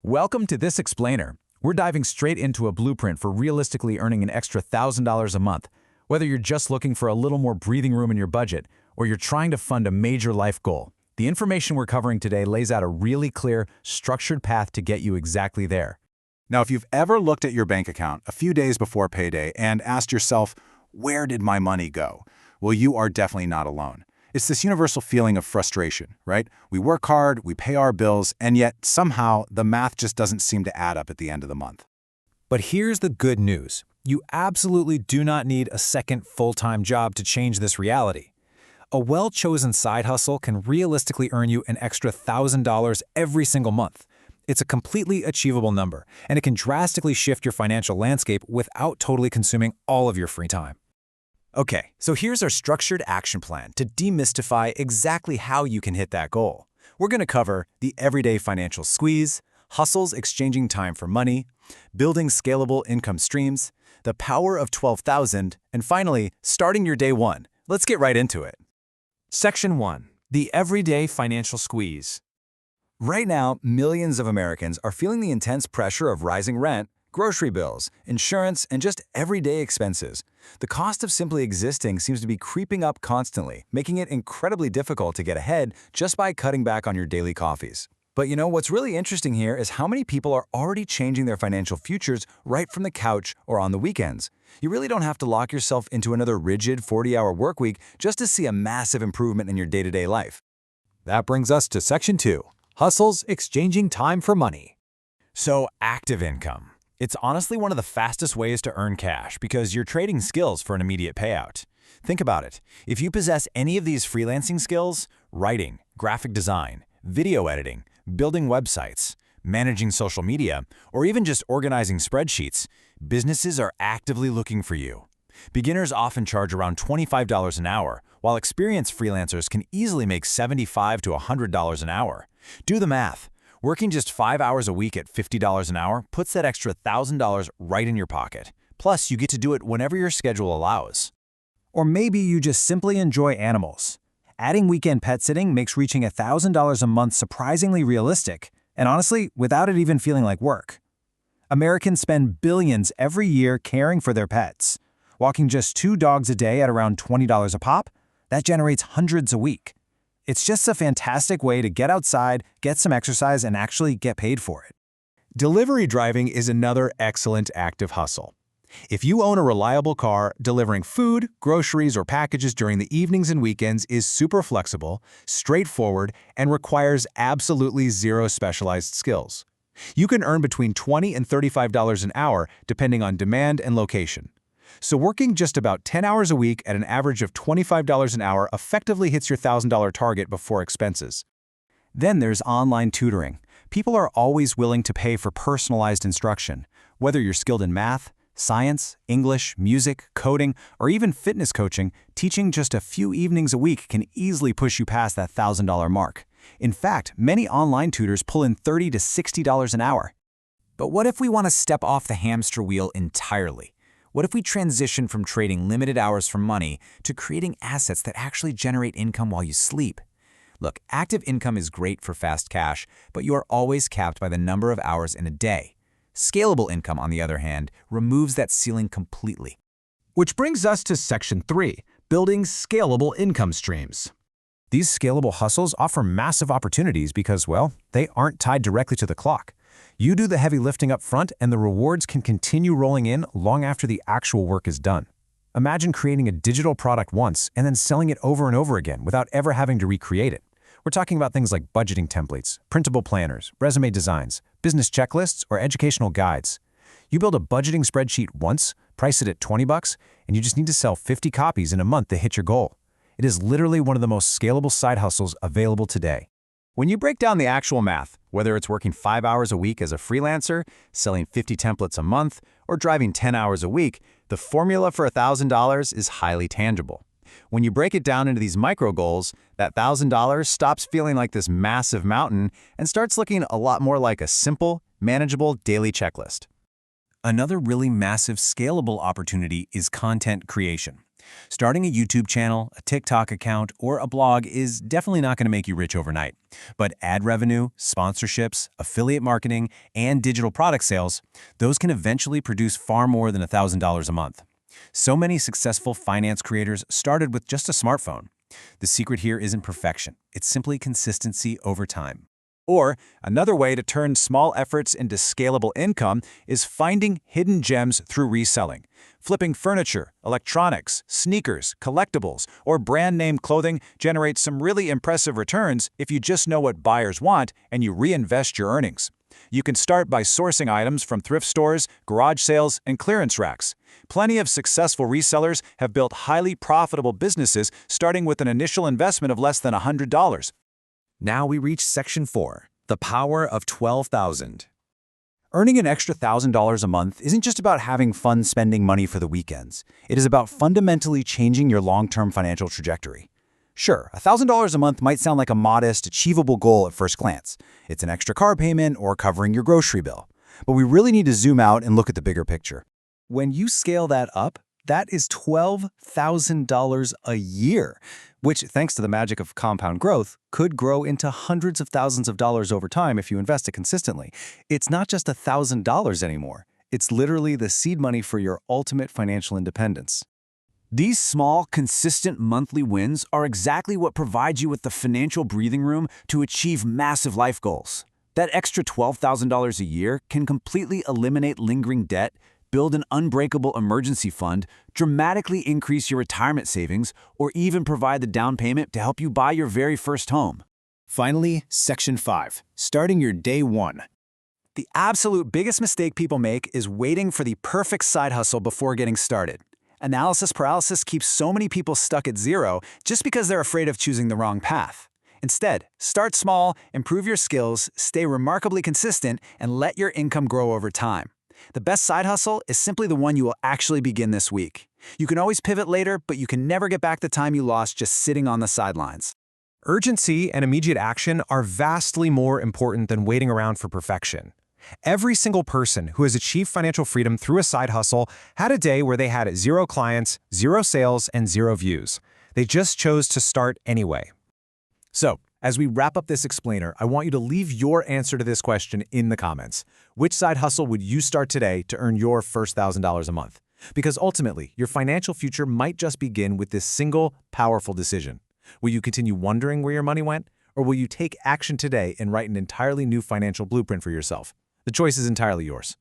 Welcome to This Explainer. We're diving straight into a blueprint for realistically earning an extra $1,000 a month. Whether you're just looking for a little more breathing room in your budget, or you're trying to fund a major life goal, the information we're covering today lays out a really clear, structured path to get you exactly there. Now, if you've ever looked at your bank account a few days before payday and asked yourself, where did my money go? Well, you are definitely not alone. It's this universal feeling of frustration, right? We work hard, we pay our bills, and yet somehow the math just doesn't seem to add up at the end of the month. But here's the good news. You absolutely do not need a second full-time job to change this reality. A well-chosen side hustle can realistically earn you an extra $1,000 every single month. It's a completely achievable number, and it can drastically shift your financial landscape without totally consuming all of your free time. Okay, so here's our structured action plan to demystify exactly how you can hit that goal. We're going to cover the everyday financial squeeze, hustles exchanging time for money, building scalable income streams, the power of 12,000, and finally, starting your day one. Let's get right into it. Section 1. The everyday financial squeeze. Right now, millions of Americans are feeling the intense pressure of rising rent, grocery bills, insurance, and just everyday expenses. The cost of simply existing seems to be creeping up constantly, making it incredibly difficult to get ahead just by cutting back on your daily coffees. But you know, what's really interesting here is how many people are already changing their financial futures right from the couch or on the weekends. You really don't have to lock yourself into another rigid 40-hour workweek just to see a massive improvement in your day-to-day life. That brings us to Section 2, Hustles Exchanging Time for Money. So, active income. It's honestly one of the fastest ways to earn cash because you're trading skills for an immediate payout. Think about it. If you possess any of these freelancing skills, writing, graphic design, video editing, building websites, managing social media, or even just organizing spreadsheets, businesses are actively looking for you. Beginners often charge around $25 an hour, while experienced freelancers can easily make $75 to $100 an hour. Do the math. Working just 5 hours a week at $50 an hour puts that extra $1,000 right in your pocket. Plus, you get to do it whenever your schedule allows. Or maybe you just simply enjoy animals. Adding weekend pet sitting makes reaching $1,000 a month surprisingly realistic, and honestly, without it even feeling like work. Americans spend billions every year caring for their pets. Walking just 2 dogs a day at around $20 a pop, that generates hundreds a week. It's just a fantastic way to get outside, get some exercise, and actually get paid for it. Delivery driving is another excellent active hustle. If you own a reliable car, delivering food, groceries, or packages during the evenings and weekends is super flexible, straightforward, and requires absolutely zero specialized skills. You can earn between $20 and $35 an hour depending on demand and location. So working just about 10 hours a week at an average of $25 an hour effectively hits your $1,000 target before expenses. Then there's online tutoring. People are always willing to pay for personalized instruction. Whether you're skilled in math, science, English, music, coding, or even fitness coaching, teaching just a few evenings a week can easily push you past that $1,000 mark. In fact, many online tutors pull in $30 to $60 an hour. But what if we want to step off the hamster wheel entirely? What if we transition from trading limited hours for money to creating assets that actually generate income while you sleep? Look, active income is great for fast cash, but you are always capped by the number of hours in a day. Scalable income, on the other hand, removes that ceiling completely. Which brings us to Section 3, Building Scalable Income Streams. These scalable hustles offer massive opportunities because, well, they aren't tied directly to the clock. You do the heavy lifting up front, and the rewards can continue rolling in long after the actual work is done. Imagine creating a digital product once and then selling it over and over again without ever having to recreate it. We're talking about things like budgeting templates, printable planners, resume designs, business checklists, or educational guides. You build a budgeting spreadsheet once, price it at $20, and you just need to sell 50 copies in a month to hit your goal. It is literally one of the most scalable side hustles available today. When you break down the actual math, whether it's working 5 hours a week as a freelancer, selling 50 templates a month, or driving 10 hours a week, the formula for $1,000 is highly tangible. When you break it down into these micro goals, that $1,000 stops feeling like this massive mountain and starts looking a lot more like a simple, manageable daily checklist. Another really massive scalable opportunity is content creation. Starting a YouTube channel, a TikTok account, or a blog is definitely not going to make you rich overnight. But ad revenue, sponsorships, affiliate marketing, and digital product sales, those can eventually produce far more than $1,000 a month. So many successful finance creators started with just a smartphone. The secret here isn't perfection. It's simply consistency over time. Or, another way to turn small efforts into scalable income is finding hidden gems through reselling. Flipping furniture, electronics, sneakers, collectibles, or brand-name clothing generates some really impressive returns if you just know what buyers want and you reinvest your earnings. You can start by sourcing items from thrift stores, garage sales, and clearance racks. Plenty of successful resellers have built highly profitable businesses starting with an initial investment of less than $100. Now we reach Section 4, the power of 12,000. Earning an extra $1,000 a month isn't just about having fun spending money for the weekends. It is about fundamentally changing your long-term financial trajectory. Sure, $1,000 a month might sound like a modest, achievable goal at first glance. It's an extra car payment or covering your grocery bill. But we really need to zoom out and look at the bigger picture. When you scale that up, that is $12,000 a year, which, thanks to the magic of compound growth, could grow into hundreds of thousands of dollars over time if you invest it consistently. It's not just $1,000 anymore. It's literally the seed money for your ultimate financial independence. These small, consistent monthly wins are exactly what provides you with the financial breathing room to achieve massive life goals. That extra $12,000 a year can completely eliminate lingering debt, build an unbreakable emergency fund, dramatically increase your retirement savings, or even provide the down payment to help you buy your very first home. Finally, Section 5, starting your day one. The absolute biggest mistake people make is waiting for the perfect side hustle before getting started. Analysis paralysis keeps so many people stuck at zero just because they're afraid of choosing the wrong path. Instead, start small, improve your skills, stay remarkably consistent, and let your income grow over time. The best side hustle is simply the one you will actually begin this week. You can always pivot later, but you can never get back the time you lost just sitting on the sidelines. Urgency and immediate action are vastly more important than waiting around for perfection. Every single person who has achieved financial freedom through a side hustle had a day where they had 0 clients, 0 sales, and 0 views. They just chose to start anyway. So, as we wrap up this explainer, I want you to leave your answer to this question in the comments. Which side hustle would you start today to earn your first $1,000 a month? Because ultimately, your financial future might just begin with this single, powerful decision. Will you continue wondering where your money went? Or will you take action today and write an entirely new financial blueprint for yourself? The choice is entirely yours.